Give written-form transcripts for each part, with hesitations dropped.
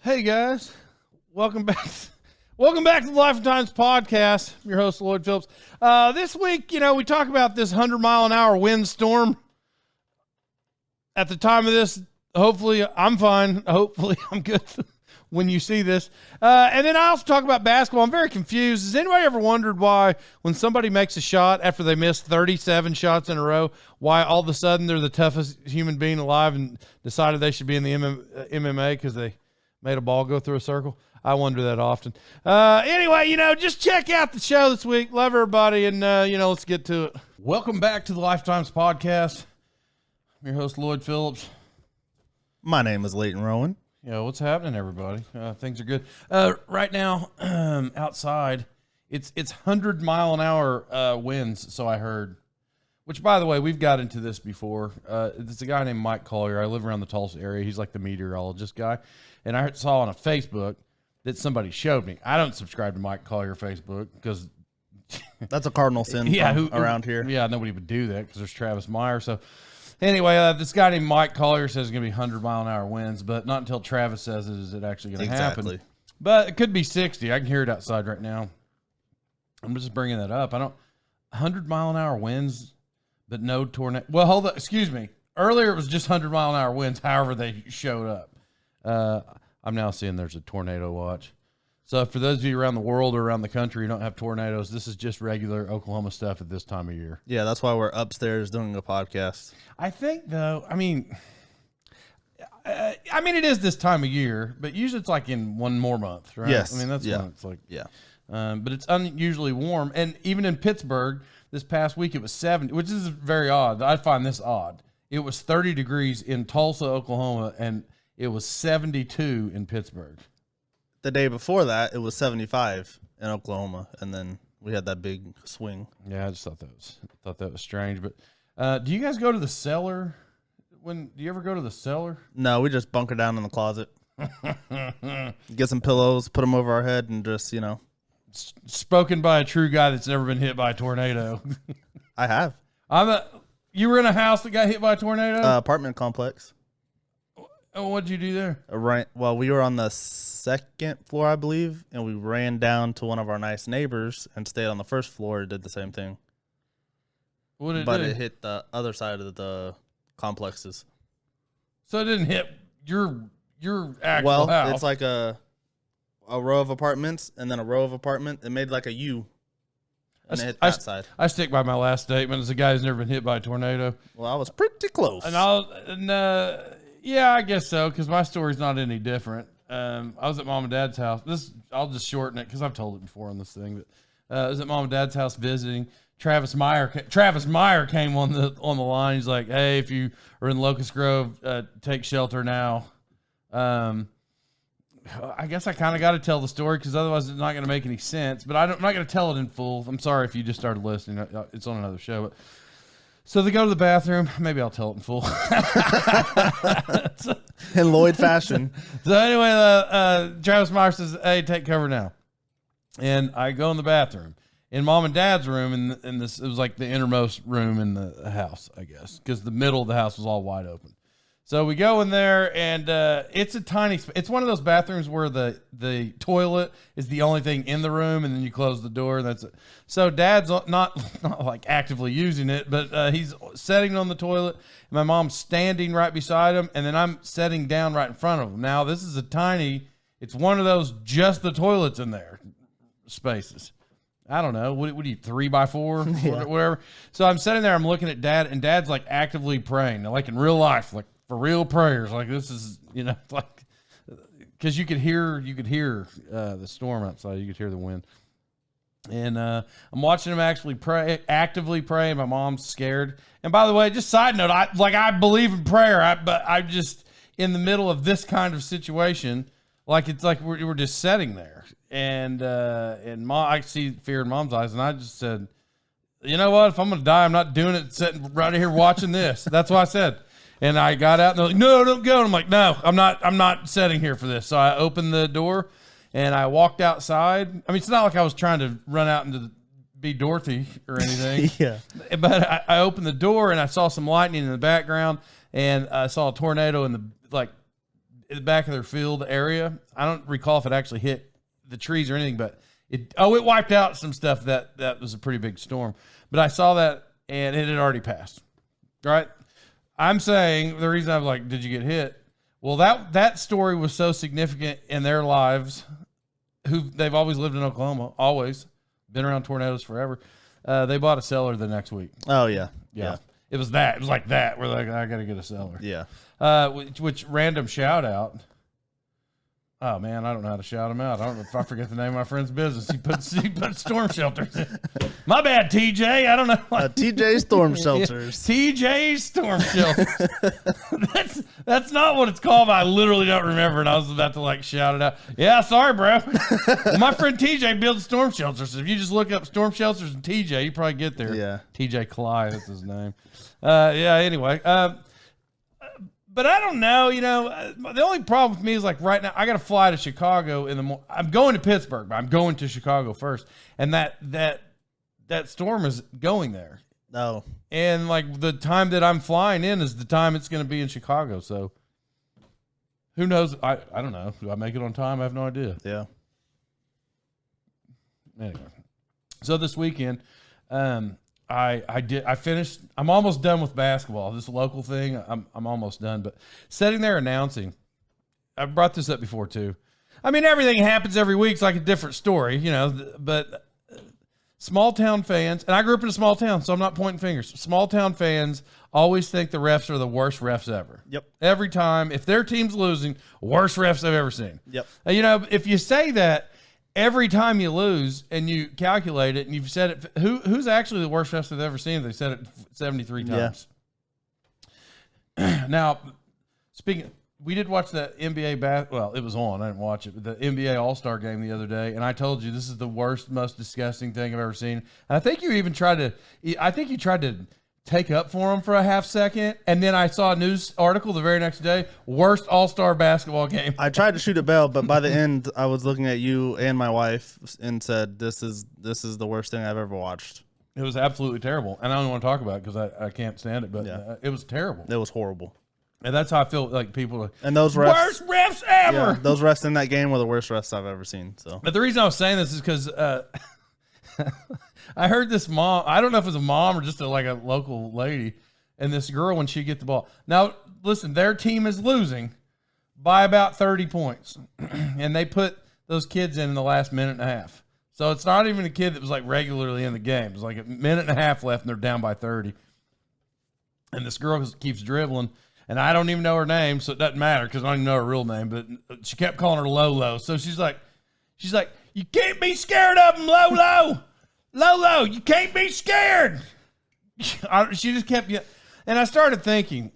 Hey guys, welcome back. Welcome back to the Life and Times podcast. I'm your host, Lloyd Phillips. This week, we talk about this 100-mile-an-hour windstorm. At the time of this, hopefully I'm fine. Hopefully I'm good when you see this. And then I also talk about basketball. I'm very confused. Has anybody ever wondered why when somebody makes a shot after they miss 37 shots in a row, why all of a sudden they're the toughest human being alive and decided they should be in the MMA because they made a ball go through a circle? I wonder that often. Anyway, just check out the show this week. Love everybody, and, let's get to it. Welcome back to the Lifetimes podcast. I'm your host, Lloyd Phillips. My name is Leighton Rowan. What's happening, everybody? Things are good. Right now, outside, it's 100-mile-an-hour winds, so I heard. Which, by the way, we've got into this before. It's a guy named Mike Collier. I live around the Tulsa area. He's like the meteorologist guy. And I saw on a Facebook that somebody showed me. I don't subscribe to Mike Collier Facebook because that's a cardinal sin around here. Yeah, nobody would do that because there's Travis Meyer. So anyway, this guy named Mike Collier says it's going to be 100-mile-an-hour winds, but not until Travis says it is it actually going to happen. But it could be 60. I can hear it outside right now. I'm just bringing that up. 100-mile-an-hour winds, but no tornado. Well, hold on. Excuse me. Earlier it was just 100-mile-an-hour winds. However, they showed up. I'm now seeing there's a tornado watch. So for those of you around the world or around the country who don't have tornadoes, this is just regular Oklahoma stuff at this time of year. Yeah, that's why we're upstairs doing a podcast. I think, though, it is this time of year, but usually it's like in one more month, right? Yes. That's when it's like. Yeah. But it's unusually warm. And even in Pittsburgh, this past week it was 70, which is very odd. I find this odd. It was 30 degrees in Tulsa, Oklahoma, and it was 72 in Pittsburgh. The day before that, it was 75 in Oklahoma, and then we had that big swing. Yeah, I just thought that was strange. But do you guys go to the cellar? Do you ever go to the cellar? No, we just bunker down in the closet. Get some pillows, put them over our head, and just, Spoken by a true guy that's never been hit by a tornado. I have. You were in a house that got hit by a tornado? Apartment complex. What'd you do there? Right. Well, we were on the second floor, I believe, and we ran down to one of our nice neighbors and stayed on the first floor and did the same thing. What did it do? But it hit the other side of the complexes. So it didn't hit your actual house. It's like a row of apartments and then a row of apartment. It made like a U. And it hit that side. I stick by my last statement as a guy who's never been hit by a tornado. Well, I was pretty close. Yeah, I guess so, because my story's not any different. I was at Mom and Dad's house. I'll just shorten it because I've told it before on this thing. But I was at Mom and Dad's house visiting. Travis Meyer came on the line. He's like, "Hey, if you are in Locust Grove, take shelter now." I guess I kind of got to tell the story because otherwise it's not going to make any sense. But I'm not going to tell it in full. I'm sorry if you just started listening. It's on another show. But so they go to the bathroom. Maybe I'll tell it in full. In Lloyd fashion. So anyway, Travis Meyer says, "Hey, take cover now." And I go in the bathroom. In Mom and Dad's room, and this, it was like the innermost room in the house, I guess, because the middle of the house was all wide open. So we go in there, and it's a tiny. It's one of those bathrooms where the toilet is the only thing in the room, and then you close the door. And that's it. So Dad's not like actively using it, but he's sitting on the toilet. And my mom's standing right beside him, and then I'm sitting down right in front of him. Now this is it's one of those just the toilets in there spaces. I don't know. What do you 3x4? Yeah. Whatever. So I'm sitting there. I'm looking at Dad, and Dad's like actively praying, like in real life, like for real prayers. Like this is, like because you could hear the storm outside. You could hear the wind. And I'm watching him actually actively pray. And my mom's scared. And by the way, just side note, I believe in prayer, but I just in the middle of this kind of situation, like it's like we're just sitting there. And Mom, I see fear in Mom's eyes, and I just said, "You know what? If I'm gonna die, I'm not doing it sitting right here watching this." That's what I said. And I got out, and they're like, "No, don't go." And I'm like, "No, I'm not sitting here for this." So I opened the door, and I walked outside. I mean, it's not like I was trying to run out into be Dorothy or anything. Yeah. But I opened the door, and I saw some lightning in the background, and I saw a tornado in the the back of their field area. I don't recall if it actually hit the trees or anything, but it wiped out some stuff. That was a pretty big storm. But I saw that, and it had already passed. Right? I'm saying the reason I'm like, did you get hit? Well, that story was so significant in their lives. They've always lived in Oklahoma, always been around tornadoes forever. They bought a cellar the next week. Oh yeah. It was that. It was like that. We're like, I got to get a cellar. Yeah. Which random shout out. Oh man, I don't know how to shout him out. I don't know if I forget the name of my friend's business. He put storm shelters in. My bad, TJ. I don't know. TJ Storm Shelters. TJ Storm Shelters. that's not what it's called. But I literally don't remember, and I was about to like shout it out. Yeah, sorry, bro. My friend TJ builds storm shelters. If you just look up storm shelters and TJ, you probably get there. Yeah. TJ Clyde, that's his name. Anyway. But I don't know, the only problem with me is like right now I got to fly to Chicago in the morning. I'm going to Pittsburgh, but I'm going to Chicago first. And that storm is going there. Oh. And like the time that I'm flying in is the time it's going to be in Chicago. So who knows? I don't know. Do I make it on time? I have no idea. Yeah. Anyway. So this weekend, I finished. I'm almost done with basketball. This local thing, I'm almost done. But sitting there announcing, I brought this up before too. I mean, everything happens every week. It's like a different story, But small town fans, and I grew up in a small town, so I'm not pointing fingers. Small town fans always think the refs are the worst refs ever. Yep. Every time, if their team's losing, worst refs I've ever seen. Yep. If you say that. Every time you lose and you calculate it and you've said it, who's actually the worst refs they've ever seen? They said it 73 times. Yeah. Now, we did watch the NBA well, it was on. I didn't watch it, but the NBA All-Star game the other day, and I told you this is the worst, most disgusting thing I've ever seen. And I think you even tried to take up for him for a half second, and then I saw a news article the very next day, worst all-star basketball game. I tried to shoot a bell, but by the end I was looking at you and my wife and said, this is the worst thing I've ever watched. It was absolutely terrible, and I don't want to talk about it because I can't stand it, but it was terrible. It was horrible. And that's how I feel like people are, and those refs, worst refs ever. Yeah, those refs in that game were the worst refs I've ever seen. So, but the reason I was saying this is because I heard this mom, I don't know if it was a mom or just a local lady, and this girl, when she get the ball. Now, listen, their team is losing by about 30 points, and they put those kids in the last minute and a half. So it's not even a kid that was like regularly in the game. It's like a minute and a half left, and they're down by 30. And this girl keeps dribbling, and I don't even know her name, so it doesn't matter because I don't even know her real name, but she kept calling her Lolo. So she's like, you can't be scared of them, Lolo. Lolo, you can't be scared. She just kept, and I started thinking,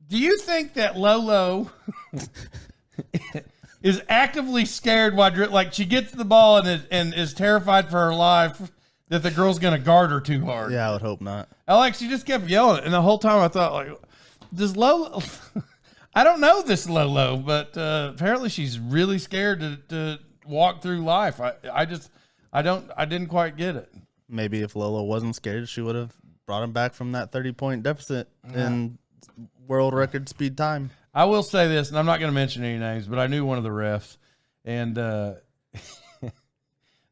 do you think that Lolo is actively scared while like she gets the ball and is terrified for her life that the girl's going to guard her too hard? Yeah, I would hope not. She just kept yelling, and the whole time I thought, like, does Lolo? I don't know this Lolo, but apparently she's really scared to walk through life. I didn't quite get it. Maybe if Lolo wasn't scared, she would have brought him back from that 30-point deficit in world record speed time. I will say this, and I'm not going to mention any names, but I knew one of the refs, and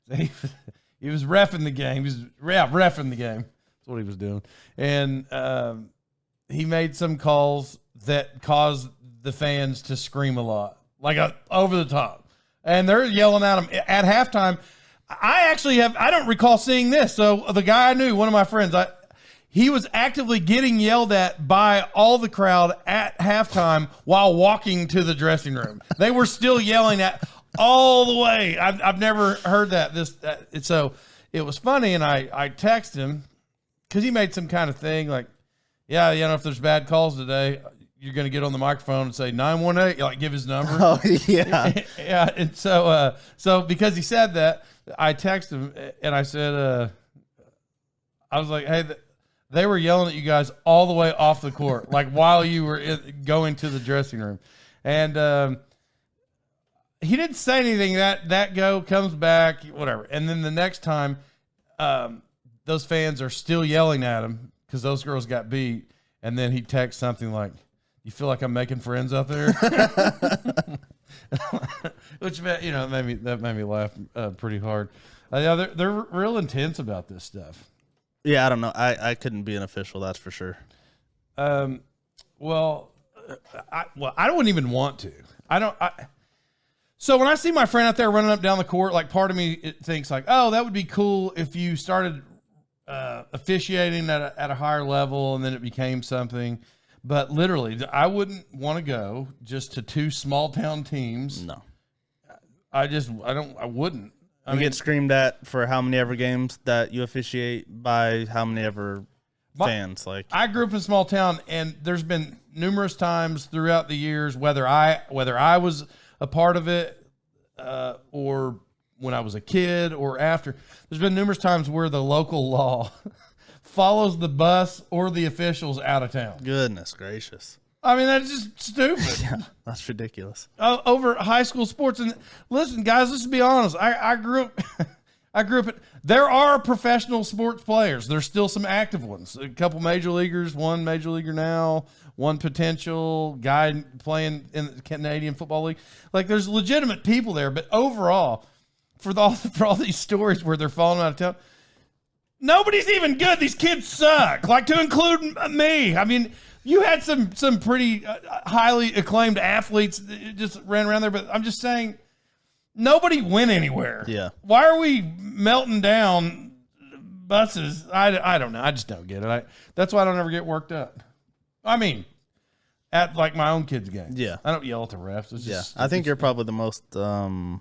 he was reffing the game. He was reffing the game. That's what he was doing. And he made some calls that caused the fans to scream a lot, like over the top. And they're yelling at him at halftime. I don't recall seeing this. So the guy I knew, one of my friends, he was actively getting yelled at by all the crowd at halftime while walking to the dressing room. They were still yelling at all the way. I've never heard that. So it was funny, and I texted him because he made some kind of thing like, yeah, if there's bad calls today, you're going to get on the microphone and say 918, like give his number. Oh yeah, yeah. And so because he said that, I texted him and I said, I was like, hey, they were yelling at you guys all the way off the court, like while you were going to the dressing room, and he didn't say anything. That go comes back, whatever, and then the next time, those fans are still yelling at him because those girls got beat, and then he texts something like, You feel like I'm making friends out there? Which, you know, that made me laugh pretty hard. Yeah, they're real intense about this stuff. Yeah, I don't know. I couldn't be an official, that's for sure. Well, I wouldn't even want to. So when I see my friend out there running up down the court, like part of me thinks like, oh, that would be cool if you started officiating at a higher level and then it became something. But literally, I wouldn't want to go just to two small town teams. No. I wouldn't. I mean, get screamed at for how many ever games that you officiate by how many ever fans. Like, I grew up in a small town, and there's been numerous times throughout the years, whether I was a part of it or when I was a kid or after, there's been numerous times where the local law follows the bus or the officials out of town. Goodness gracious. I mean, that's just stupid. Yeah, that's ridiculous. Over high school sports. And listen, guys, let's be honest. I grew up, there are professional sports players. There's still some active ones. A couple major leaguers, one major leaguer now, one potential guy playing in the Canadian Football League. Like, there's legitimate people there. But overall, for all these stories where they're falling out of town, nobody's even good. These kids suck. Like, to include me. I mean, you had some pretty highly acclaimed athletes that just ran around there, but I'm just saying, nobody went anywhere. Yeah. Why are we melting down buses? I don't know. I just don't get it. That's why I don't ever get worked up. I mean, at like my own kids' games. Yeah. I don't yell at the refs. It's just, I think you're probably the most I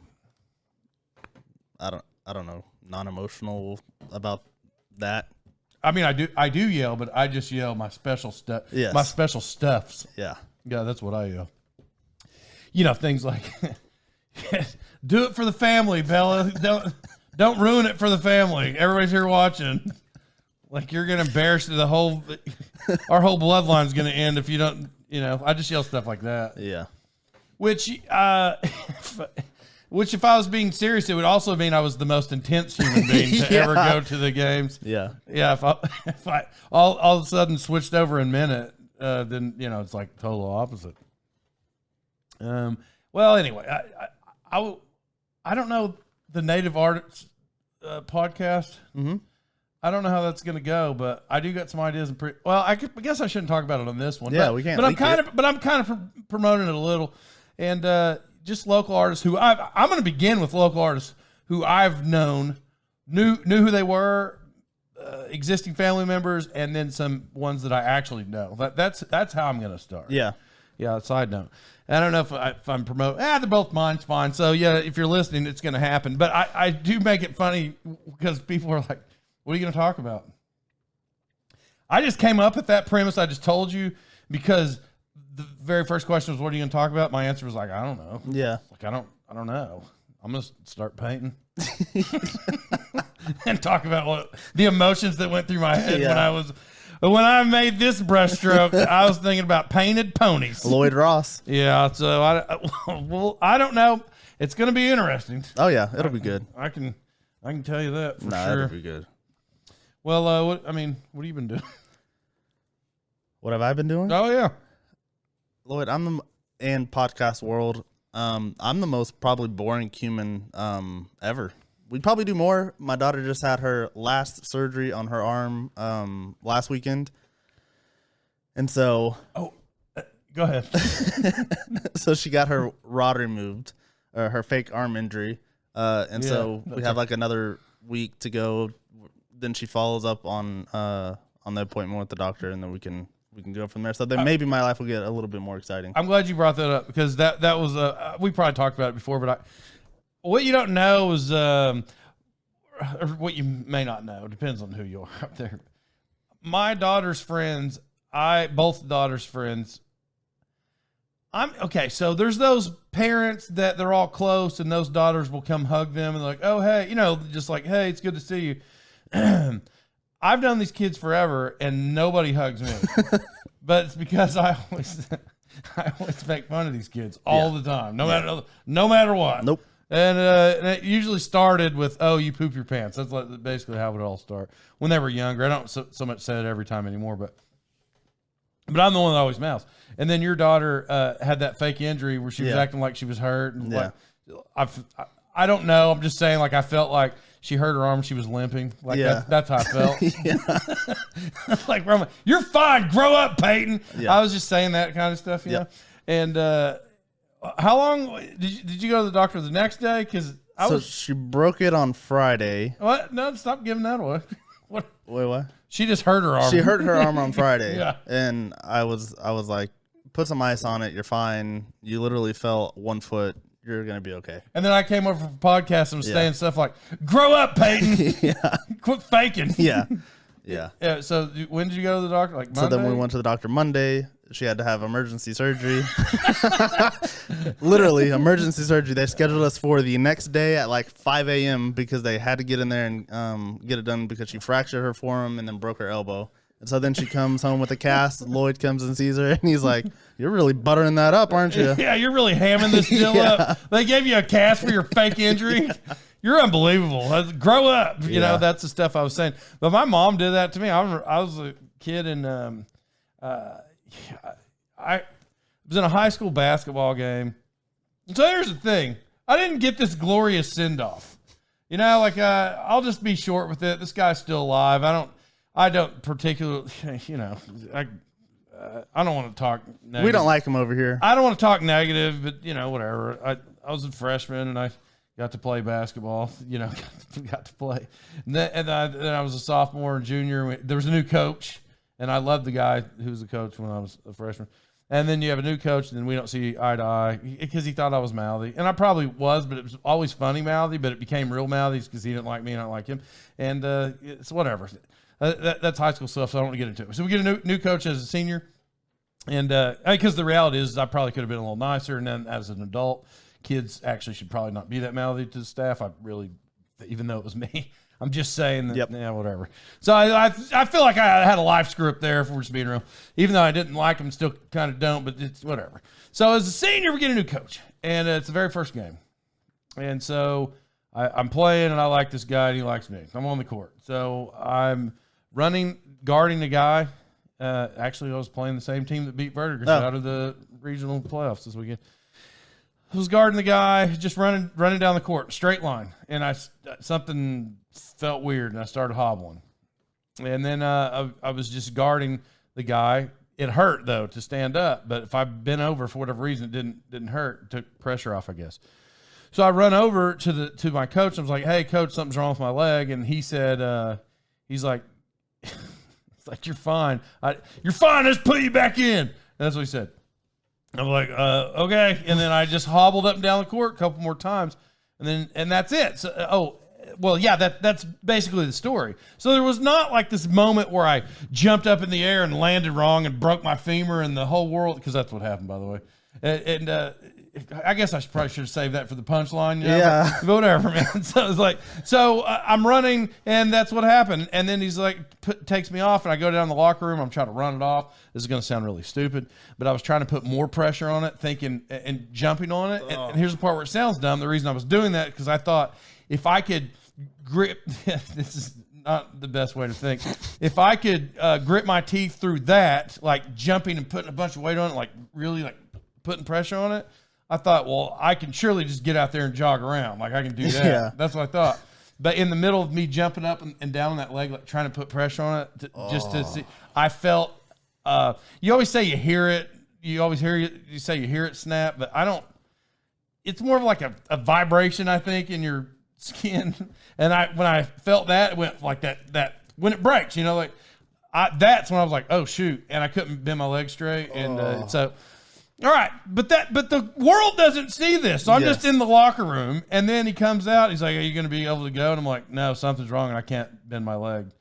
don't know, non-emotional about that. I mean, I do yell, but I just yell my special stuff. Yes. My special stuffs. Yeah. Yeah, that's what I yell. You know, things like, do it for the family, Bella. Don't ruin it for the family. Everybody's here watching. Like, you're going to embarrass our whole bloodline's going to end if you don't, you know. I just yell stuff like that. Yeah. Which if I was being serious, it would also mean I was the most intense human being to ever go to the games. Yeah. Yeah, if I all of a sudden switched over in a minute, then, you know, it's like total opposite. Well, anyway, I don't know the Native Artists podcast. Mm-hmm. I don't know how that's going to go, but I do got some ideas. I guess I shouldn't talk about it on this one. Yeah, but, we can't. But I'm kind of promoting it a little, and just local artists who I'm going to begin with local artists who I've knew who they were, existing family members, and then some ones that I actually know. That's how I'm going to start. Yeah. Yeah. Side note. I don't know if I'm promoting. They're both mine. It's fine. So yeah, if you're listening, it's going to happen. But I do make it funny because people are like, "What are you going to talk about?" I just came up with that premise I just told you because the very first question was, "What are you going to talk about?" My answer was like, "I don't know." Yeah. Like, I don't know. I'm going to start painting and talk about what the emotions that went through my head when I made this brushstroke. I was thinking about painted ponies. Lloyd Ross. Yeah. So I don't know. It's going to be interesting. Oh yeah, it'll be good. I can tell you that for sure. It'll be good. Well, what have you been doing? What have I been doing? Oh yeah, Lloyd, in podcast world, I'm the most probably boring human ever. We'd probably do more. My daughter just had her last surgery on her arm last weekend, and so go ahead. So she got her rod removed, her fake arm injury, so we have like another week to go. Then she follows up on the appointment with the doctor, and then we can go from there. So then maybe my life will get a little bit more exciting. I'm glad you brought that up because that was we probably talked about it before, but what you don't know is or what you may not know, depends on who you are up there. My daughter's friends, both daughters' friends. So there's those parents that they're all close, and those daughters will come hug them and they're like, "Oh hey," just like, "Hey, it's good to see you." I've known these kids forever, and nobody hugs me. But it's because I always make fun of these kids all the time, no matter what. Nope. And it usually started with, "Oh, you poop your pants." That's basically how it would all start when they were younger. I don't so much say it every time anymore, but But I'm the one that always mouths. And then your daughter had that fake injury where she was acting like she was hurt. And I don't know. I'm just saying, like, I felt like she hurt her arm. She was limping. Like, that's how I felt. Like, you're fine. Grow up, Peyton. I was just saying that kind of stuff, you know? And how long did you go to the doctor the next day? Because she broke it on Friday. What? No, stop giving that away. What? Wait, what? She just hurt her arm. She hurt her arm on Friday. And I was like, put some ice on it. You're fine. You literally fell 1 foot. You're going to be okay. And then I came over for podcast and was saying stuff like, grow up, Peyton. Quit faking. Yeah. So when did you go to the doctor? Like Monday? So then we went to the doctor Monday. She had to have emergency surgery. Literally emergency surgery. They scheduled us for the next day at like 5 a.m. because they had to get in there and get it done because she fractured her forearm and then broke her elbow. And so then she comes home with a cast. Lloyd comes and sees her, and he's like, "You're really buttering that up, aren't you?" Yeah, you're really hamming this deal up. They gave you a cast for your fake injury. You're unbelievable. Grow up. You know, that's the stuff I was saying. But my mom did that to me. I was a kid, and I was in a high school basketball game. So here's the thing. I didn't get this glorious send-off. You know, like, I'll just be short with it. This guy's still alive. I don't particularly, you know, I don't want to talk negative. We don't like him over here. I don't want to talk negative, but, you know, whatever. I was a freshman, and I got to play basketball, you know, got to play. And then I was a sophomore and junior. There was a new coach, and I loved the guy who was the coach when I was a freshman. And then you have a new coach, and then we don't see eye to eye because he thought I was mouthy. And I probably was, but it was always funny mouthy, but it became real mouthy because he didn't like me and I didn't like him. And it's whatever. That's high school stuff, so I don't want to get into it. So we get a new coach as a senior. And because the reality is I probably could have been a little nicer. And then as an adult, kids actually should probably not be that mouthy to the staff. I really, even though it was me, I'm just saying that, yeah, whatever. So I feel like I had a life screw up there, if we're just being real. Even though I didn't like him, still kind of don't, but it's whatever. So as a senior, we get a new coach, and it's the very first game. And so I'm playing, and I like this guy, and he likes me. I'm on the court. So I'm guarding the guy. Actually, I was playing the same team that beat Verdigris out of the regional playoffs this weekend. I was guarding the guy, just running down the court, straight line, and something felt weird, and I started hobbling. And then I was just guarding the guy. It hurt though to stand up, but if I bent over for whatever reason, it didn't hurt. It took pressure off, I guess. So I run over to my coach. I was like, "Hey, coach, something's wrong with my leg," and he said, "He's like, it's like you're fine. You're fine. Let's put you back in." And that's what he said. I'm like, okay. And then I just hobbled up and down the court a couple more times. And that's it. So, that's basically the story. So there was not like this moment where I jumped up in the air and landed wrong and broke my femur and the whole world, because that's what happened, by the way. And I guess I probably should have saved that for the punchline. You know? Yeah. But whatever, man. So it's like, I'm running, and that's what happened. And then he's like, takes me off, and I go down the locker room. I'm trying to run it off. This is going to sound really stupid, but I was trying to put more pressure on it, thinking and jumping on it. And here's the part where it sounds dumb. The reason I was doing that, because I thought if I could grip, this is not the best way to think. If I could grip my teeth through that, like jumping and putting a bunch of weight on it, like really like putting pressure on it, I thought, well, I can surely just get out there and jog around. Like I can do that. Yeah. That's what I thought. But in the middle of me jumping up and down on that leg, like trying to put pressure on it, just to see, I felt, you always say you hear it. You always you say you hear it snap, but I don't, it's more of like a vibration, I think, in your skin. And when I felt that, it went like that when it breaks, you know, like that's when I was like, oh shoot. And I couldn't bend my leg straight. And so, all right, but the world doesn't see this. So I'm just in the locker room, and then he comes out. He's like, "Are you going to be able to go?" And I'm like, "No, something's wrong, and I can't bend my leg.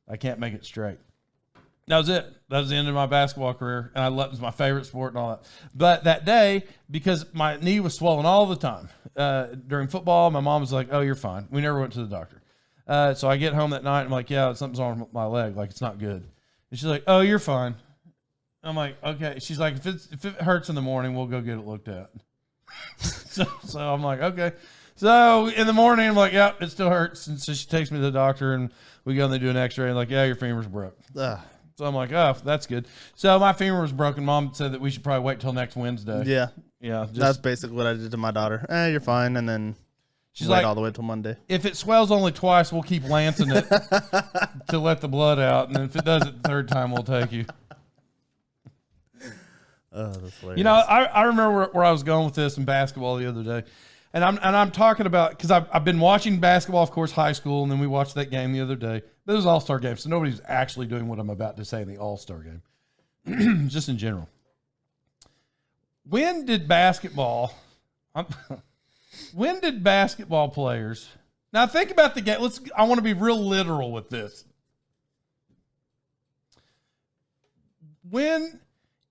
I can't make it straight." That was it. That was the end of my basketball career, and it was my favorite sport and all that. But that day, because my knee was swollen all the time during football, my mom was like, "Oh, you're fine." We never went to the doctor. So I get home that night. I'm like, "Yeah, something's wrong with my leg. Like it's not good." And she's like, "Oh, you're fine." I'm like, okay. She's like, if it hurts in the morning, we'll go get it looked at. so I'm like, okay. So in the morning, I'm like, yeah, it still hurts. And so she takes me to the doctor, and we go and they do an X-ray, and like, yeah, your femur's broke. So I'm like, oh, that's good. So my femur was broken. Mom said that we should probably wait till next Wednesday. Yeah. Yeah. That's basically what I did to my daughter. You're fine. And then she's wait like, all the way till Monday. if it swells only twice, we'll keep lancing it to let the blood out. And then if it does it the third time, we'll take you. Oh, that's hilarious. You know, I remember where I was going with this in basketball the other day. And I'm talking about, because I've been watching basketball, of course, high school, and then we watched that game the other day. This was All-Star game, so nobody's actually doing what I'm about to say in the All-Star game, just in general. When did basketball players, now think about the game. I want to be real literal with this.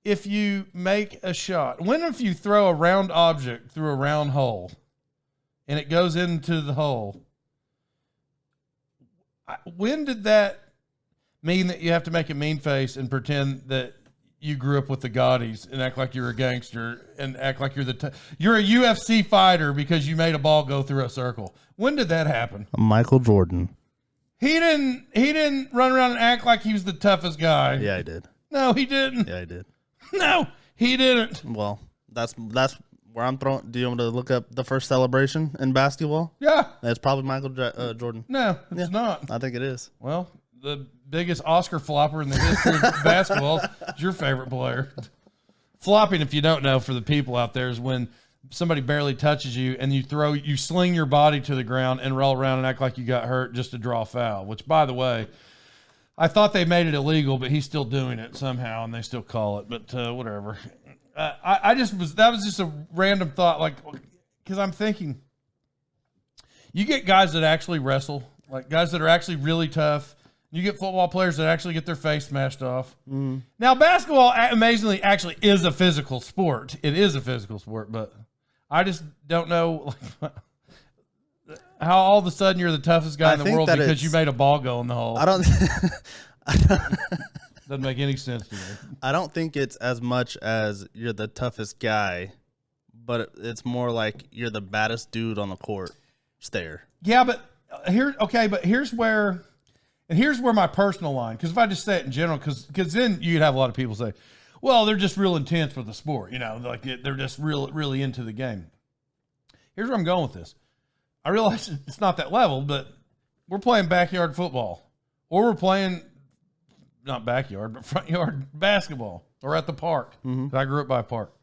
If you make a shot, if you throw a round object through a round hole and it goes into the hole, when did that mean that you have to make a mean face and pretend that you grew up with the Gaudis and act like you're a gangster and act like you're a UFC fighter because you made a ball go through a circle? When did that happen? Michael Jordan. He didn't run around and act like he was the toughest guy. Yeah, I did. No, he didn't. Yeah, I did. No, he didn't. Well, that's where I'm throwing. Do you want me to look up the first celebration in basketball? Yeah. It's probably Michael Jordan. No, it's not. I think it is. Well, the biggest Oscar flopper in the history of basketball is your favorite player. Flopping, if you don't know, for the people out there, is when somebody barely touches you and you sling your body to the ground and roll around and act like you got hurt just to draw a foul, which, by the way, I thought they made it illegal, but he's still doing it somehow, and they still call it. But whatever. That was just a random thought, like, because I'm thinking, you get guys that actually wrestle, like guys that are actually really tough. You get football players that actually get their face smashed off. Mm. Now, basketball amazingly actually is a physical sport. It is a physical sport, but I just don't know how all of a sudden you're the toughest guy in the world because you made a ball go in the hole. I don't. Doesn't make any sense to me. I don't think it's as much as you're the toughest guy, but it's more like you're the baddest dude on the court. Stare. Yeah, but here's where my personal line, because if I just say it in general, because then you'd have a lot of people say, well, they're just real intense with the sport, like they're just really into the game. Here's where I'm going with this. I realize it's not that level, but we're playing backyard football, or we're playing not backyard, but front yard basketball, or at the park. Mm-hmm. I grew up by a park.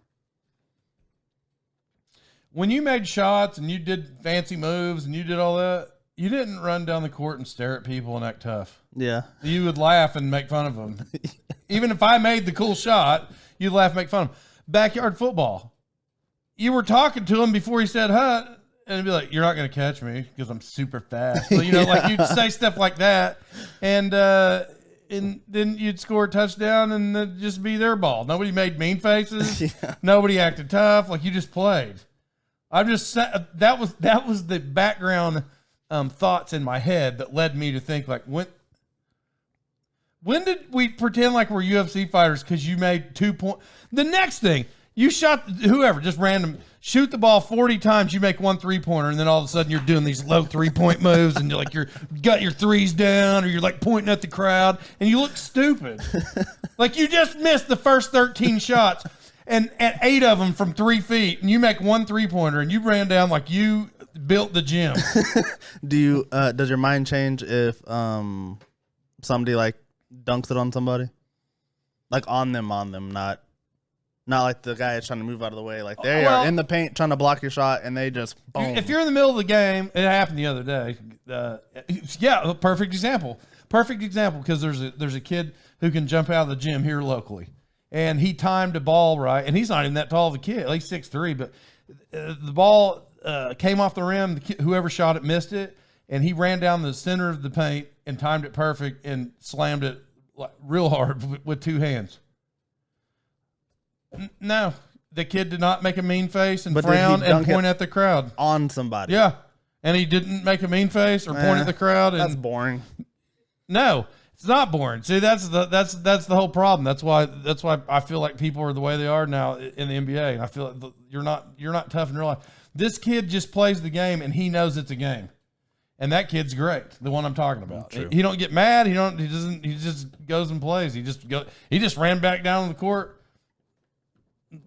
When you made shots and you did fancy moves and you did all that, you didn't run down the court and stare at people and act tough. Yeah. You would laugh and make fun of them. Even if I made the cool shot, you'd laugh and make fun of them. Backyard football. You were talking to him before he said, huh? And he'd be like, you're not going to catch me because I'm super fast. So, like you'd say stuff like that. And then you'd score a touchdown and it'd just be their ball. Nobody made mean faces. Yeah. Nobody acted tough. Like you just played. I'm just that was the background thoughts in my head that led me to think like when did we pretend like we're UFC fighters because you made 2 points? The next thing, you shot whoever, just random, shoot the ball 40 times, you make 1 3-pointer, and then all of a sudden you're doing these low 3-point moves and you're got your threes down or you're like pointing at the crowd and you look stupid. Like you just missed the first 13 shots and 8 of them from 3 feet and you make 1 3-pointer and you ran down like you built the gym. Does your mind change if somebody like dunks it on somebody? Like on them, not like the guy that's trying to move out of the way. Like they are in the paint trying to block your shot and they just boom. If you're in the middle of the game, it happened the other day. Yeah, perfect example. Perfect example because there's a kid who can jump out of the gym here locally. And he timed a ball right, and he's not even that tall of a kid, at least 6'3", but the ball came off the rim. Whoever shot it missed it, and he ran down the center of the paint and timed it perfect and slammed it real hard with 2 hands. No, the kid did not make a mean face and frown and point at the crowd. On somebody. Yeah, and he didn't make a mean face or point at the crowd. That's boring. No, it's not boring. See, that's the whole problem. That's why I feel like people are the way they are now in the NBA, and I feel like you're not tough in real life. This kid just plays the game, and he knows it's a game. And that kid's great. The one I'm talking about. True. He don't get mad. He just goes and plays. He just ran back down the court.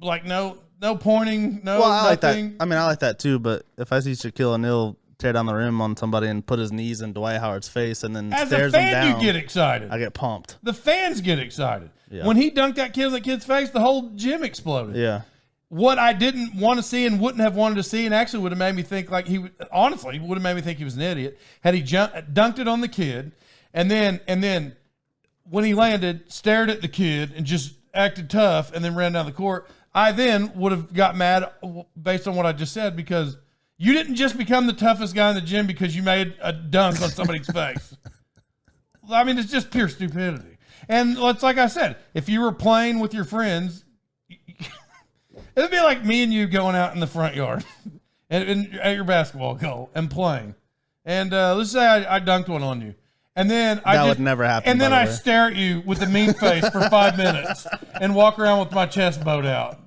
Like no pointing, no Well, I like that. nothing. I mean, I like that too. But if I see Shaquille O'Neal tear down the rim on somebody and put his knees in Dwight Howard's face and then As stares a him fan, down, you get excited. I get pumped. The fans get excited. Yeah. When he dunked that kid in the kid's face, the whole gym exploded. Yeah. What I didn't want to see and wouldn't have wanted to see, and actually would have made me think like honestly would have made me think he was an idiot had he dunked it on the kid, and then when he landed, stared at the kid and just acted tough, and then ran down the court. I then would have got mad based on what I just said, because you didn't just become the toughest guy in the gym because you made a dunk on somebody's face. I mean, it's just pure stupidity. And it's like I said, if you were playing with your friends, it'd be like me and you going out in the front yard and at your basketball goal and playing. And let's say I dunked one on you. And then That would never happen, And then by the I way. stare at you with a mean face for 5 minutes and walk around with my chest bowed out.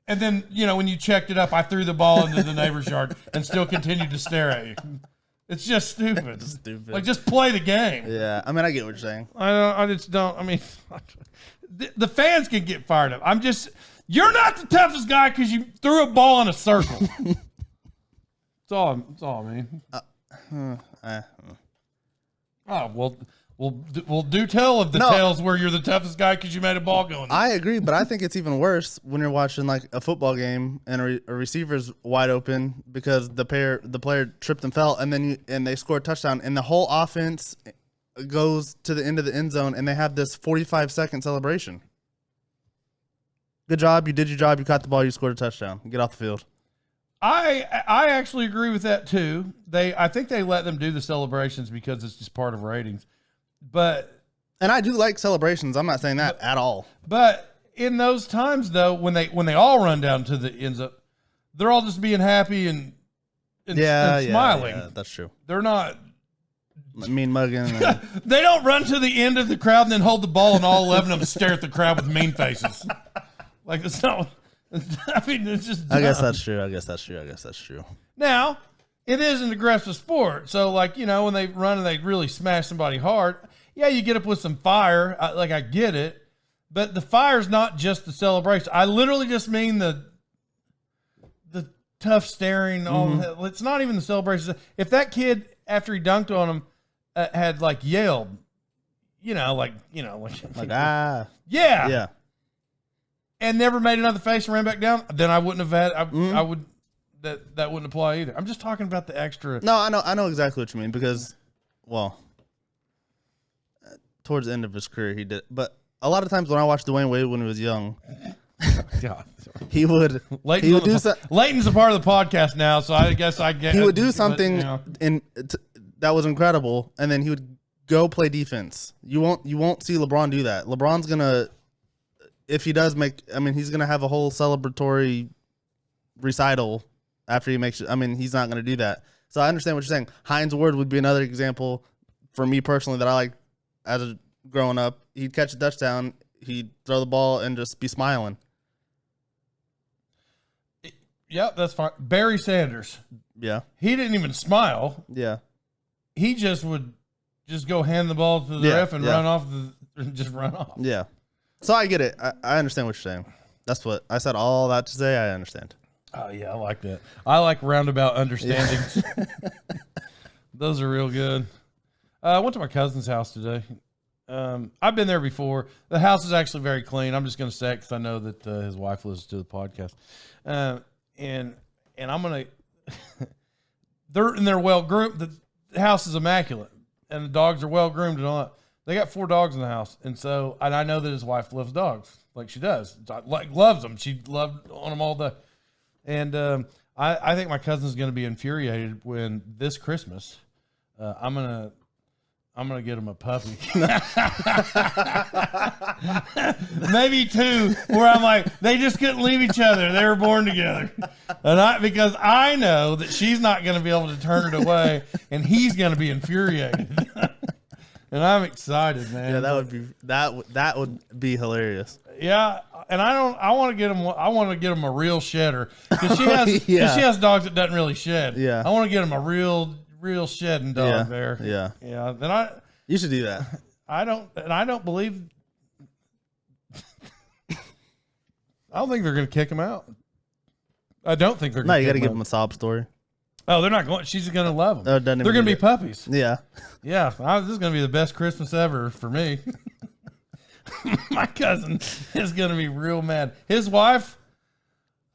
And then, when you checked it up, I threw the ball into the neighbor's yard and still continued to stare at you. It's just stupid. Stupid. Like, just play the game. Yeah. I mean, I get what you're saying. I just don't. I mean, the fans can get fired up. You're not the toughest guy because you threw a ball in a circle. That's all I mean. Oh, well, we'll do tell of the No. tales where you're the toughest guy because you made a ball go in. I agree, but I think it's even worse when you're watching like a football game and a receiver's wide open because the player tripped and fell, and then they score a touchdown, and the whole offense goes to the end of the end zone, and they have this 45-second celebration. Good job, you did your job, you caught the ball, you scored a touchdown. Get off the field. I actually agree with that too. I think they let them do the celebrations because it's just part of ratings. And I do like celebrations. I'm not saying that at all. But in those times though, when they all run down to the ends up, they're all just being happy and smiling. Yeah, that's true. They're not. Mean mugging. And, They don't run to the end of the crowd and then hold the ball and all 11 of them stare at the crowd with mean faces. Like it's not. I mean, it's just. I guess dumb. that's true. Now, it is an aggressive sport. So, like, when they run and they really smash somebody hard, yeah, you get up with some fire. I get it. But the fire's not just the celebration. I literally just mean the tough staring. Mm-hmm. It's not even the celebration. If that kid, after he dunked on him, had, like, yelled, like ah. yeah. And never made another face and ran back down, then I wouldn't have had. I would. That wouldn't apply either. I'm just talking about the extra. No, I know exactly what you mean because, well, towards the end of his career he did. But a lot of times when I watched Dwayne Wade when he was young, God. he would Leighton's a part of the podcast now, so I guess I get. he would do something But, that was incredible, and then he would go play defense. You won't see LeBron do that. LeBron's gonna. If he does he's going to have a whole celebratory recital after he makes it. I mean, he's not going to do that. So I understand what you're saying. Hines Ward would be another example for me personally that I like growing up. He'd catch a touchdown, he'd throw the ball and just be smiling. Yep, that's fine. Barry Sanders. Yeah. He didn't even smile. Yeah. He just would go hand the ball to the ref and run off run off. Yeah. So I get it. I understand what you're saying. That's what I said. All that to say, I understand. Oh yeah, I like that. I like roundabout understandings. Those are real good. I went to my cousin's house today. I've been there before. The house is actually very clean. I'm just going to say it because I know that his wife listens to the podcast. And I'm going to. They're well groomed. The house is immaculate, and the dogs are well groomed and all that. They got 4 dogs in the house, and I know that his wife loves dogs, like she does. Like loves them. She loved on them all day. And I think my cousin's going to be infuriated when this Christmas I'm gonna get him a puppy. Maybe 2, where I'm like, they just couldn't leave each other. They were born together. Because I know that she's not going to be able to turn it away, and he's going to be infuriated. And I'm excited, man. Yeah, that would be hilarious. Yeah, and I want to get him a real shedder because she has dogs that doesn't really shed. Yeah. I want to get him a real real shedding dog there. Yeah. Yeah. Then You should do that. I don't believe. I don't think they're going to kick him out. I don't think they're going to. No, you got to give him a sob story. Oh, they're not going. She's going to love them. Oh, they're going to be puppies. Yeah. Yeah. This is going to be the best Christmas ever for me. My cousin is going to be real mad. His wife,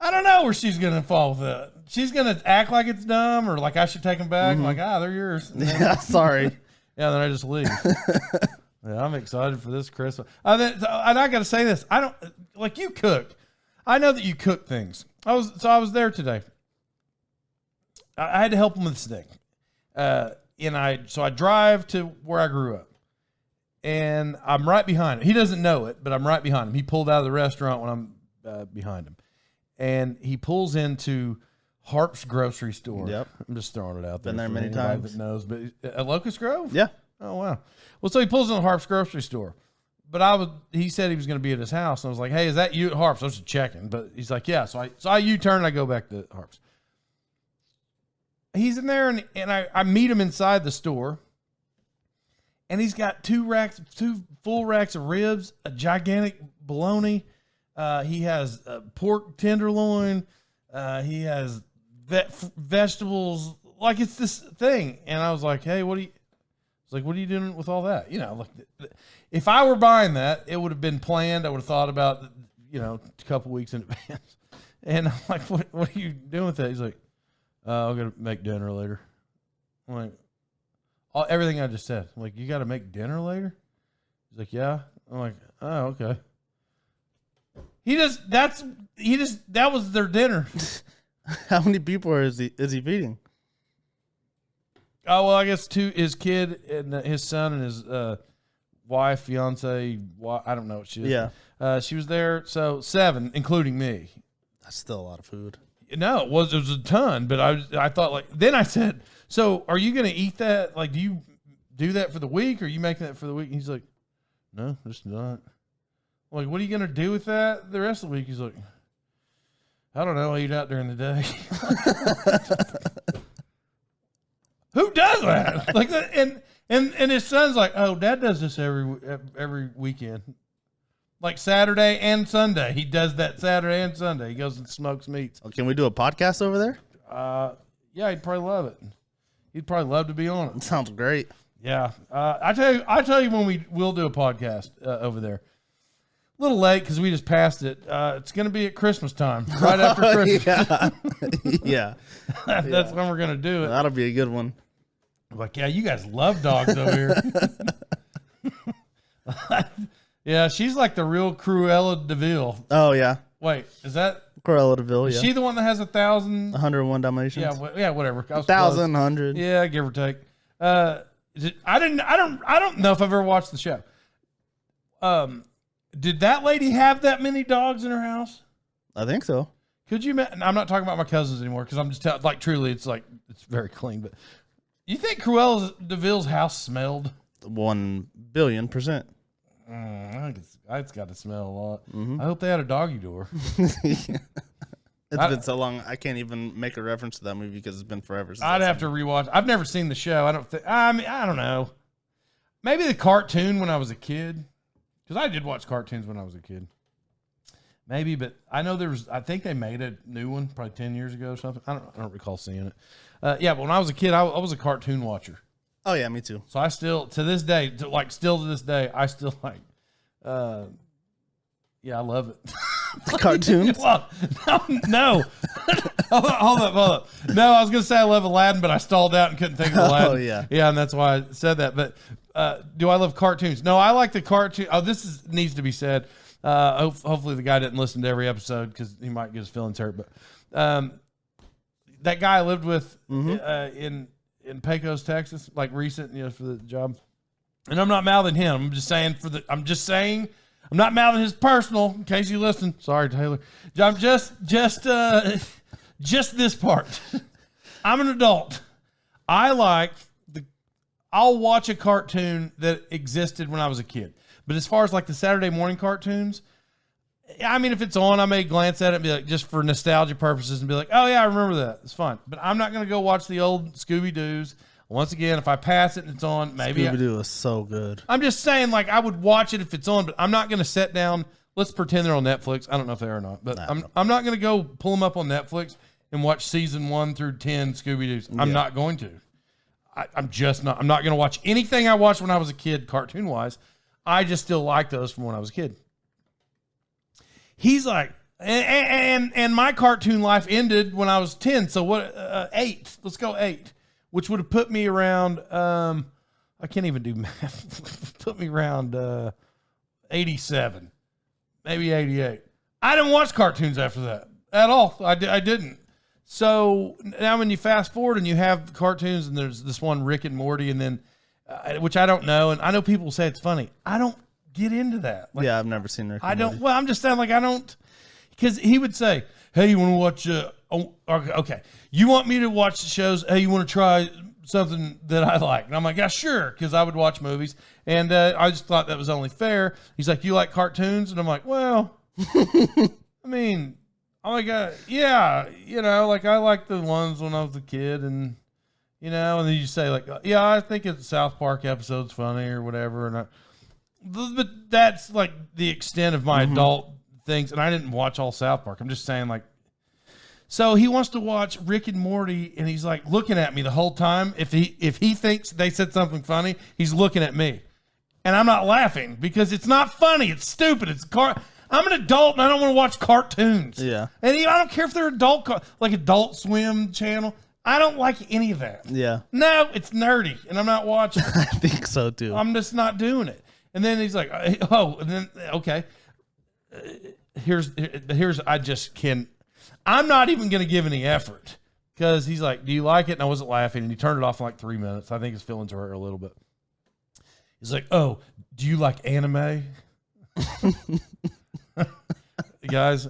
I don't know where she's going to fall with it. She's going to act like it's dumb or like I should take them back. Like, they're yours. Yeah, sorry. Yeah, then I just leave. Yeah, I'm excited for this Christmas. And I got to say this. I don't like you cook. I know that you cook things. I was there today. I had to help him with this thing. I drive to where I grew up. And I'm right behind him. He doesn't know it, but I'm right behind him. He pulled out of the restaurant when I'm behind him. And he pulls into Harp's grocery store. Yep. I'm just throwing it out there. Been there for many anybody times. that knows, but at Locust Grove? Yeah. Oh, wow. Well, so he pulls into Harp's grocery store. But he said he was going to be at his house. And I was like, hey, is that you at Harp's? I was just checking. But he's like, yeah. So I U-turn and I go back to Harp's. He's in there and I meet him inside the store. And he's got two full racks of ribs, a gigantic bologna. He has pork tenderloin. He has vegetables. Like it's this thing. And I was like, hey, what are you doing with all that? You know, like if I were buying that, it would have been planned. I would have thought about, a couple weeks in advance. And I'm like, what are you doing with that? He's like, I'm going to make dinner later. I'm like, everything I just said. I'm like, you got to make dinner later? He's like, yeah. I'm like, oh, okay. That was their dinner. How many people is he feeding? Oh, well, I guess his kid and his son and his wife, fiance, I don't know what she is. Yeah. She was there. So 7, including me. That's still a lot of food. No, it was a ton, but I thought then I said, so are you going to eat that? Like, do you do that for the week? Or are you making that for the week? And he's like, no, just not. I'm like, what are you going to do with that the rest of the week? He's like, I don't know. I eat out during the day. Who does that? Like, and his son's like, oh, Dad does this every weekend. Like Saturday and Sunday. He does that Saturday and Sunday. He goes and smokes meats. Oh, can we do a podcast over there? Yeah, he'd probably love it. He'd probably love to be on it. Sounds great. Yeah. I tell you when we'll do a podcast over there. A little late because we just passed it. It's going to be at Christmas time, right after Christmas. Yeah. That's when we're going to do it. That'll be a good one. I'm like, yeah, you guys love dogs over here. Yeah, she's like the real Cruella DeVille. Oh, yeah. Wait, is that Cruella DeVille, yeah. Is she the one that has 1,000? 101 Dalmatians. Yeah, whatever. 1,000, 100. Yeah, give or take. I don't know if I've ever watched the show. Did that lady have that many dogs in her house? I think so. Could you? I'm not talking about my cousins anymore because I'm just like truly, it's very clean. But you think Cruella DeVille's house smelled? 1,000,000,000%. I think it's got to smell a lot. Mm-hmm. I hope they had a doggy door. It's been so long, I can't even make a reference to that movie because it's been forever. I'd have to rewatch. I've never seen the show. I don't know. Maybe the cartoon when I was a kid, because I did watch cartoons when I was a kid. Maybe, but I know I think they made a new one probably 10 years ago or something. I don't recall seeing it. Yeah, but when I was a kid, I was a cartoon watcher. Oh yeah, me too. So I still, to this day, I still like, yeah, I love it. Cartoons? Well, no. Hold up. No, I was going to say I love Aladdin, but I stalled out and couldn't think of Aladdin. Oh, yeah. Yeah, and that's why I said that. But do I love cartoons? No, I like the cartoon. Oh, needs to be said. Hopefully the guy didn't listen to every episode because he might get his feelings hurt. But that guy I lived with in Pecos, Texas, like recent, for the job. And I'm not mouthing him. I'm just saying I'm not mouthing his personal, in case you listen. Sorry, Taylor. I'm just this part. I'm an adult. I'll watch a cartoon that existed when I was a kid. But as far as like the Saturday morning cartoons, I mean, if it's on, I may glance at it and be like, just for nostalgia purposes and be like, oh yeah, I remember that. It's fun. But I'm not going to go watch the old Scooby-Doos. Once again, if I pass it and it's on, maybe Scooby-Doo is so good. I'm just saying, like, I would watch it if it's on, but I'm not going to sit down. Let's pretend they're on Netflix. I don't know if they are or not, but I'm not going to go pull them up on Netflix and watch season 1 through 10 Scooby-Doo's. I'm not going to. I'm just not. I'm not going to watch anything I watched when I was a kid, cartoon-wise. I just still like those from when I was a kid. He's like, and my cartoon life ended when I was 10. So what? 8. Let's go 8, which would have put me around. I can't even do math. Put me around 87, maybe 88. I didn't watch cartoons after that at all. I didn't. So now when you fast forward and you have cartoons and there's this one Rick and Morty and then, which I don't know. And I know people say it's funny. I don't get into that. Like, Yeah, I've never seen Rick and I don't, Morty. well, I'm just saying like, I don't, because he would say, hey, you want to watch, okay. You want me to watch the shows? Hey, you want to try something that I like? And I'm like, yeah, sure. Cause I would watch movies. And I just thought that was only fair. He's like, you like cartoons? And I'm like, well, I mean, oh my God. Yeah. You know, like I like the ones when I was a kid and, you know, and then you say like, yeah, I think it's South Park episode's funny or whatever. And but that's like the extent of my adult things. And I didn't watch all South Park. I'm just saying like, so he wants to watch Rick and Morty and he's like looking at me the whole time. If he thinks they said something funny, he's looking at me and I'm not laughing because it's not funny. It's stupid. I'm an adult and I don't want to watch cartoons. Yeah. And I don't care if they're like Adult Swim channel. I don't like any of that. Yeah. No, it's nerdy and I'm not watching. I think so too. I'm just not doing it. And then he's like, oh, and then, okay. Here's, I just can, I'm not even going to give any effort because he's like, do you like it? And I wasn't laughing. And he turned it off in like 3 minutes. I think his feelings hurt a little bit. He's like, oh, do you like anime? Guys,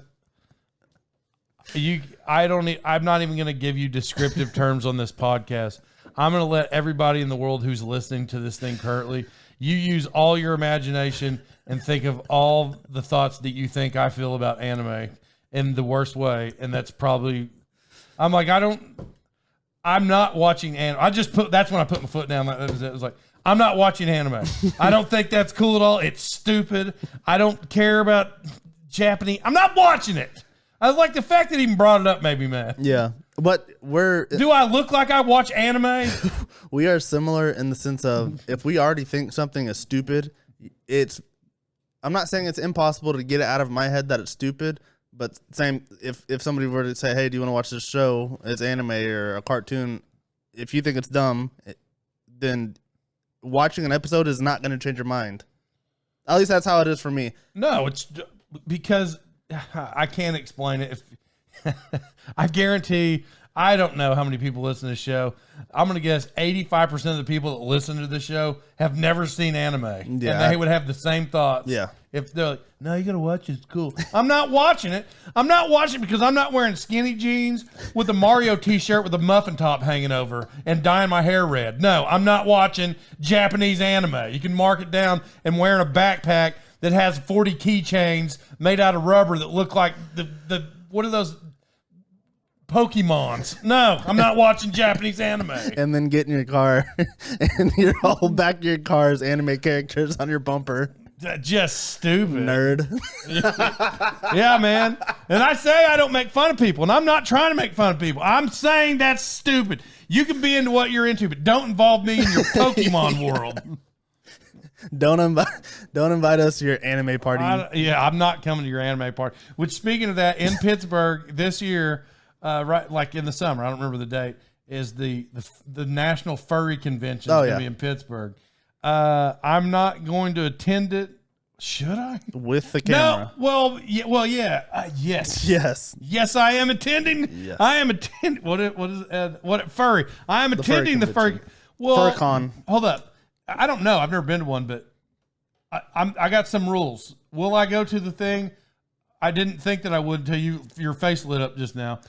I'm not even going to give you descriptive terms on this podcast. I'm going to let everybody in the world who's listening to this thing currently, you use all your imagination and think of all the thoughts that you think I feel about anime in the worst way. And that's probably, I'm not watching anime. That's when I put my foot down. It was like, I'm not watching anime. I don't think that's cool at all. It's stupid. I don't care about Japanese. I'm not watching it. I like the fact that he even brought it up made me mad. Yeah. But do I look like I watch anime? We are similar in the sense of if we already think something is stupid, I'm not saying it's impossible to get it out of my head that it's stupid, but same if somebody were to say, hey, do you want to watch this show? It's anime or a cartoon. If you think it's dumb, then watching an episode is not going to change your mind. At least that's how it is for me. No, it's because I can't explain it. I guarantee, I don't know how many people listen to this show. I'm going to guess 85% of the people that listen to this show have never seen anime. Yeah. And they would have the same thoughts. Yeah. If they're like, no, you got to watch it. It's cool. I'm not watching it. I'm not watching it because I'm not wearing skinny jeans with a Mario t-shirt with a muffin top hanging over and dyeing my hair red. No, I'm not watching Japanese anime. You can mark it down and wearing a backpack that has 40 keychains made out of rubber that look like the what are those Pokemons? No, I'm not watching Japanese anime. And then get in your car and your whole back of your car is anime characters on your bumper. Just stupid. Nerd. Yeah, man. And I say I don't make fun of people, and I'm not trying to make fun of people. I'm saying that's stupid. You can be into what you're into, but don't involve me in your Pokemon world. Don't invite us to your anime party. I'm not coming to your anime party. Which, speaking of that, in Pittsburgh this year, right, like in the summer, I don't remember the date, is the National Furry Convention. Going to be in Pittsburgh. I'm not going to attend it. Should I? With the camera. No. Yeah. Yes. Yes, I am attending. Yes. I am attending. What furry? I am attending the furry. Well, FurCon. Hold up. I don't know. I've never been to one, but I got some rules. Will I go to the thing? I didn't think that I would until your face lit up just now.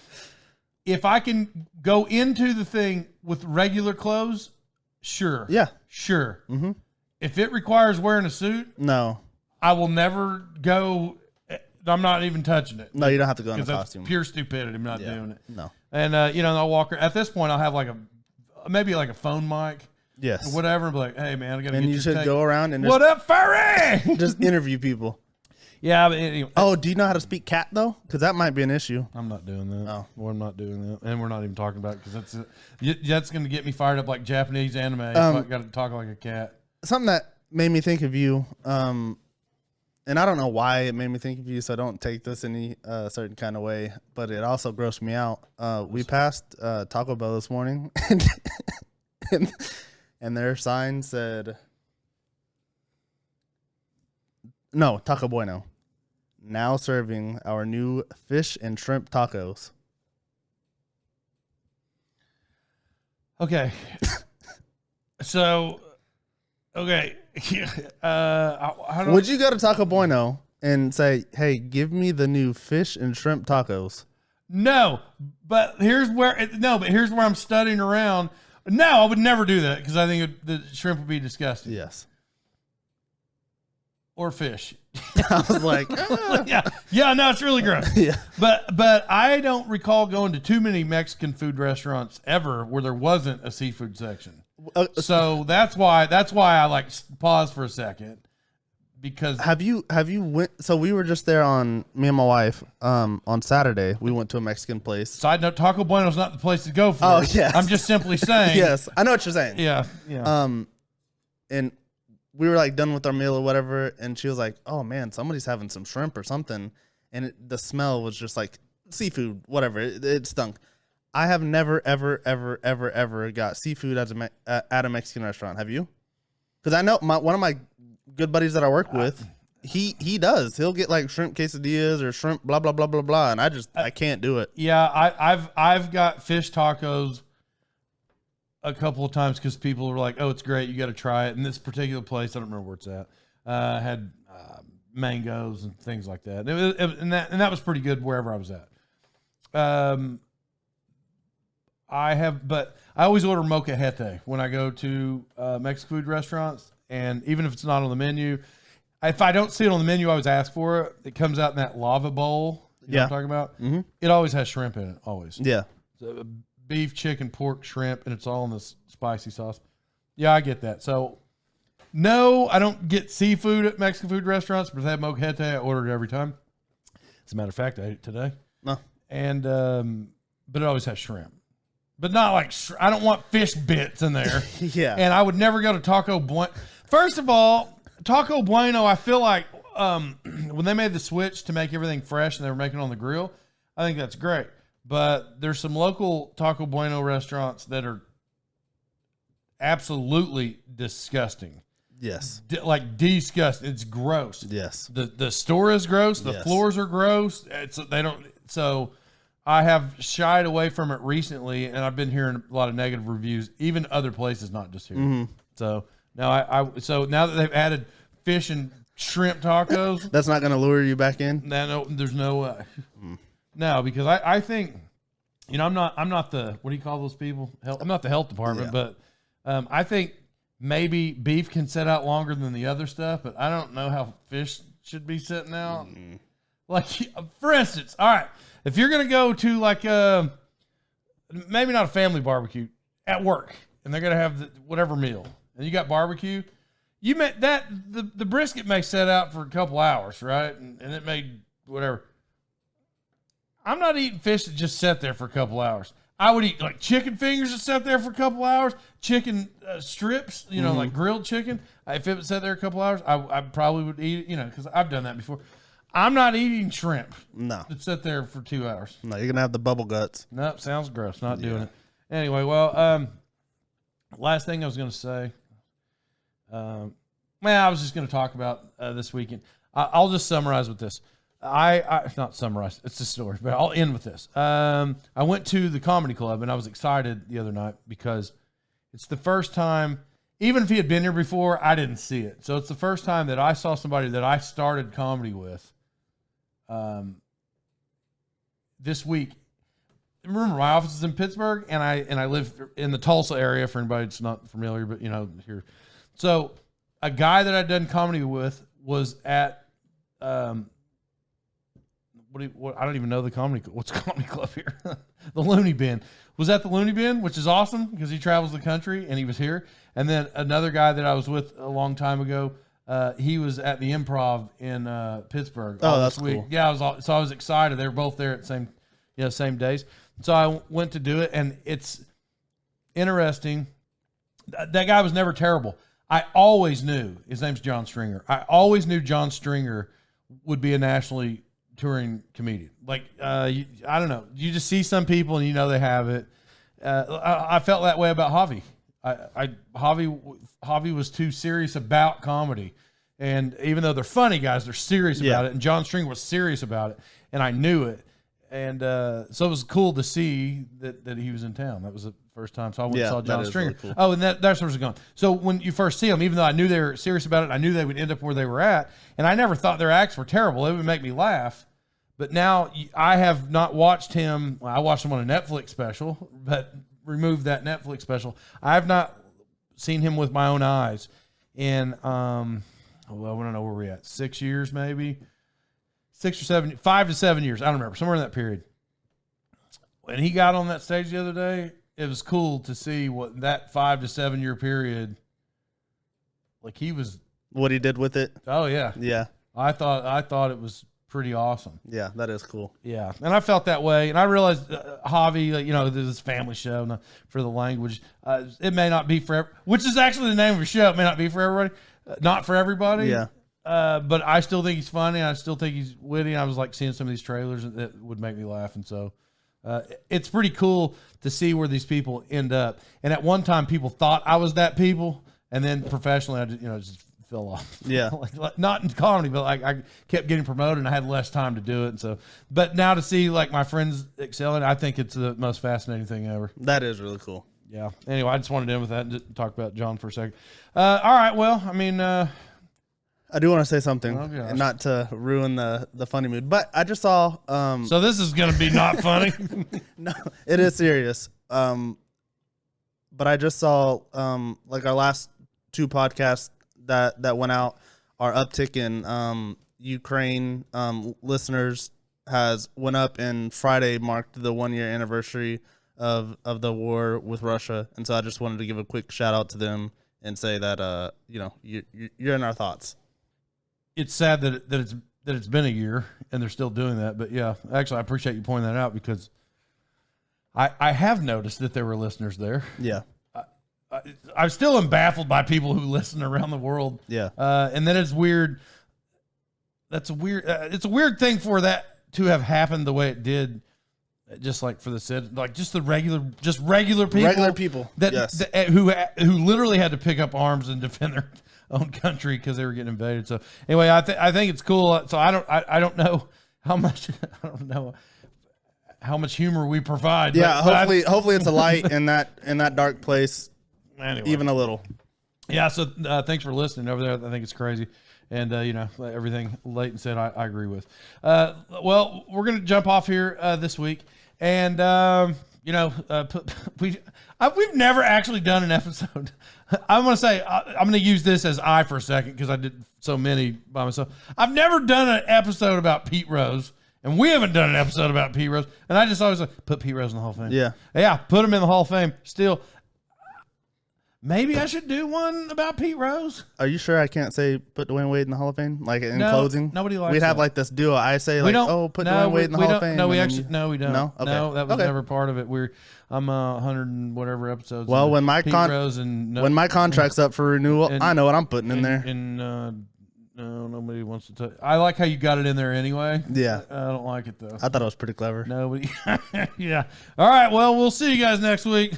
If I can go into the thing with regular clothes, sure. Yeah. Sure. Mm-hmm. If it requires wearing a suit, no. I will never go. I'm not even touching it. No, you don't have to go in a that's costume. Pure stupidity. I'm not doing it. No. And, I'll walk. At this point, I'll have like maybe like a phone mic, Yes. or whatever. Be like, hey man, I gotta And get you your should take. go around and What up, furry? just interview people. Yeah, but anyway, Oh, do you know how to speak cat though? Because that might be an issue. I'm not doing that. Oh. Well, I'm not doing that, and we're not even talking about it because that's going to get me fired up like Japanese anime. If I got to talk like a cat. Something that made me think of you, and I don't know why it made me think of you, so don't take this any certain kind of way, but it also grossed me out. We passed Taco Bell this morning, and their sign said, no, Taco Bueno, now serving our new fish and shrimp tacos. Okay. So, okay. How do Would you go to Taco Bueno and say, hey, give me the new fish and shrimp tacos? No, but here's where I'm studying around. No, I would never do that because I think the shrimp would be disgusting. Yes. Or fish. I was like, yeah, no, it's really gross. yeah. But I don't recall going to too many Mexican food restaurants ever where there wasn't a seafood section. So that's why I like pause for a second because Have you went? So we were just there on me and my wife on Saturday. We went to a Mexican place. side note, Taco Bueno's not the place to go for. Oh, it. yes. I'm just simply saying. Yes, I know what you're saying. Yeah. And we were like done with our meal or whatever, and she was like, "Oh man, somebody's having some shrimp or something," and the smell was just like seafood, whatever. It stunk. I have never, ever got seafood at a Mexican restaurant. Have you? Because I know one of my good buddies that I work with, he does. He'll get like shrimp quesadillas or shrimp blah blah blah blah blah, and I can't do it. Yeah, I've got fish tacos a couple of times because people were like, "Oh, it's great, you got to try it." And this particular place, I don't remember where it's at, had mangoes and things like that. And that was pretty good wherever I was at. But I always order molcajete when I go to Mexican food restaurants, and even if it's not on the menu, if I don't see it on the menu, I always ask for it. It comes out in that lava bowl. You know what I'm talking about? Mm-hmm. It always has shrimp in it. Always. Yeah. So, beef, chicken, pork, shrimp, and it's all in this spicy sauce. Yeah, I get that. So, no, I don't get seafood at Mexican food restaurants, but if they have molcajete, I order it every time. As a matter of fact, I ate it today. No. And, but it always has shrimp. But not like, I don't want fish bits in there. Yeah. And I would never go to Taco Bueno. First of all, Taco Bueno, I feel like when they made the switch to make everything fresh and they were making it on the grill, I think that's great. But there's some local Taco Bueno restaurants that are absolutely disgusting. Yes. Like disgusting. It's gross. Yes. The store is gross. The floors are gross. So I have shied away from it recently, and I've been hearing a lot of negative reviews, even other places, not just here. Mm-hmm. So now so now that they've added fish and shrimp tacos, That's not going to lure you back in? no, there's no way. No, because I think, I'm not the, what do you call those people? I'm not the health department, but I think maybe beef can sit out longer than the other stuff, but I don't know how fish should be sitting out. Like, for instance, all right, if you're going to go to like maybe not a family barbecue at work, and they're going to have whatever meal, and you got barbecue, you may the brisket may set out for a couple hours, right? And it may whatever. I'm not eating fish that just sat there for a couple hours. I would eat like chicken fingers that sat there for a couple hours, chicken strips, like grilled chicken. If it would sit there a couple hours, I probably would eat it, because I've done that before. I'm not eating shrimp. No. That sit there for 2 hours. No, you're going to have the bubble guts. Nope, sounds gross. Not doing it. Anyway, well, last thing I was going to say. I was just going to talk about this weekend. I'll just summarize with this. I not summarize, it's a story, but I'll end with this. I went to the comedy club and I was excited the other night because it's the first time, even if he had been here before, I didn't see it. So it's the first time that I saw somebody that I started comedy with this week. Remember, my office is in Pittsburgh and I live in the Tulsa area for anybody that's not familiar, but here. So a guy that I'd done comedy with was at what I don't even know the what's comedy club here. The Looney Bin was at the Looney Bin, which is awesome because he travels the country and he was here. And then another guy that I was with a long time ago, he was at the Improv in Pittsburgh. Oh, that's cool. Yeah, I was excited. They were both there at the same days. So I went to do it, and it's interesting. That guy was never terrible. I always knew his name's John Stringer. I always knew John Stringer would be a nationally touring comedian. Like, I don't know. You just see some people and you know they have it. I felt that way about Javi. Javi was too serious about comedy. And even though they're funny guys, they're serious about it. And John Stringer was serious about it. And I knew it. And so it was cool to see that he was in town. That was the first time. So I went and saw John Stringer. Really cool. Oh, and that's where it was going. So when you first see them, even though I knew they were serious about it, I knew they would end up where they were at. And I never thought their acts were terrible. It would make me laugh. But now I have not watched him. Well, I watched him on a Netflix special, but removed that Netflix special. I have not seen him with my own eyes in, well, I don't know where we're at. 6 years, maybe 6 or 7, 5 to 7 years. I don't remember, somewhere in that period. When he got on that stage the other day, it was cool to see what that 5 to 7 year period, like he was, what he did with it. Oh yeah. Yeah. I thought it was pretty awesome. Yeah, that is cool. Yeah, and I felt that way, and I realized Javi, this is family show not for the language. It may not be for which is actually the name of the show. It may not be for everybody, not for everybody. Yeah. But I still think he's funny. I still think he's witty. I was like seeing some of these trailers that would make me laugh, and so it's pretty cool to see where these people end up. And at one time, people thought I was that people, and then professionally, I just fell off. Yeah. like not in comedy, but like I kept getting promoted and I had less time to do it. And so, but now to see like my friends excelling, I think it's the most fascinating thing ever. That is really cool. Yeah. Anyway, I just wanted to end with that and just talk about John for a second. All right. Well, I mean, I do want to say something, gosh. not to ruin the funny mood, but I just saw. So this is going to be not funny. No, it is serious. But I just saw like our last 2 podcasts that went out, our uptick in Ukraine listeners has went up, and Friday marked the 1 year anniversary of the war with Russia, and so I just wanted to give a quick shout out to them and say that you're in our thoughts. It's sad that it's been a year and they're still doing that, but yeah, actually I appreciate you pointing that out because I have noticed that there were listeners there. Yeah. I still am baffled by people who listen around the world. Yeah. And then it's weird. It's a weird thing for that to have happened the way it did. Just like for the city, like just regular people that who literally had to pick up arms and defend their own country because they were getting invaded. So anyway, I think it's cool. So I don't know how much humor we provide. Yeah. Hopefully it's a light in that dark place. Anyway. Even a little. Yeah, so thanks for listening over there. I think it's crazy. And, everything Leighton said, I agree with. Well, we're going to jump off here this week. And, we've never actually done an episode. I'm going to say, I'm going to use this as I for a second because I did so many by myself. I've never done an episode about Pete Rose. And we haven't done an episode about Pete Rose. And I just always put Pete Rose in the Hall of Fame. Yeah. Yeah, put him in the Hall of Fame. Still, maybe I should do one about Pete Rose. Are you sure I can't say put Dwayne Wade in the Hall of Fame? Like in closing? Nobody likes We'd have that. like this duo. I say like, put Dwayne Wade in the Hall of Fame. No, we don't. No? Okay. No, that was never part of it. I'm 100 and whatever episodes. Well, when my when my contract's up for renewal, I know what I'm putting in there. No, nobody wants to touch. I like how you got it in there anyway. Yeah. I don't like it though. I thought it was pretty clever. Nobody. Yeah. All right. Well, we'll see you guys next week.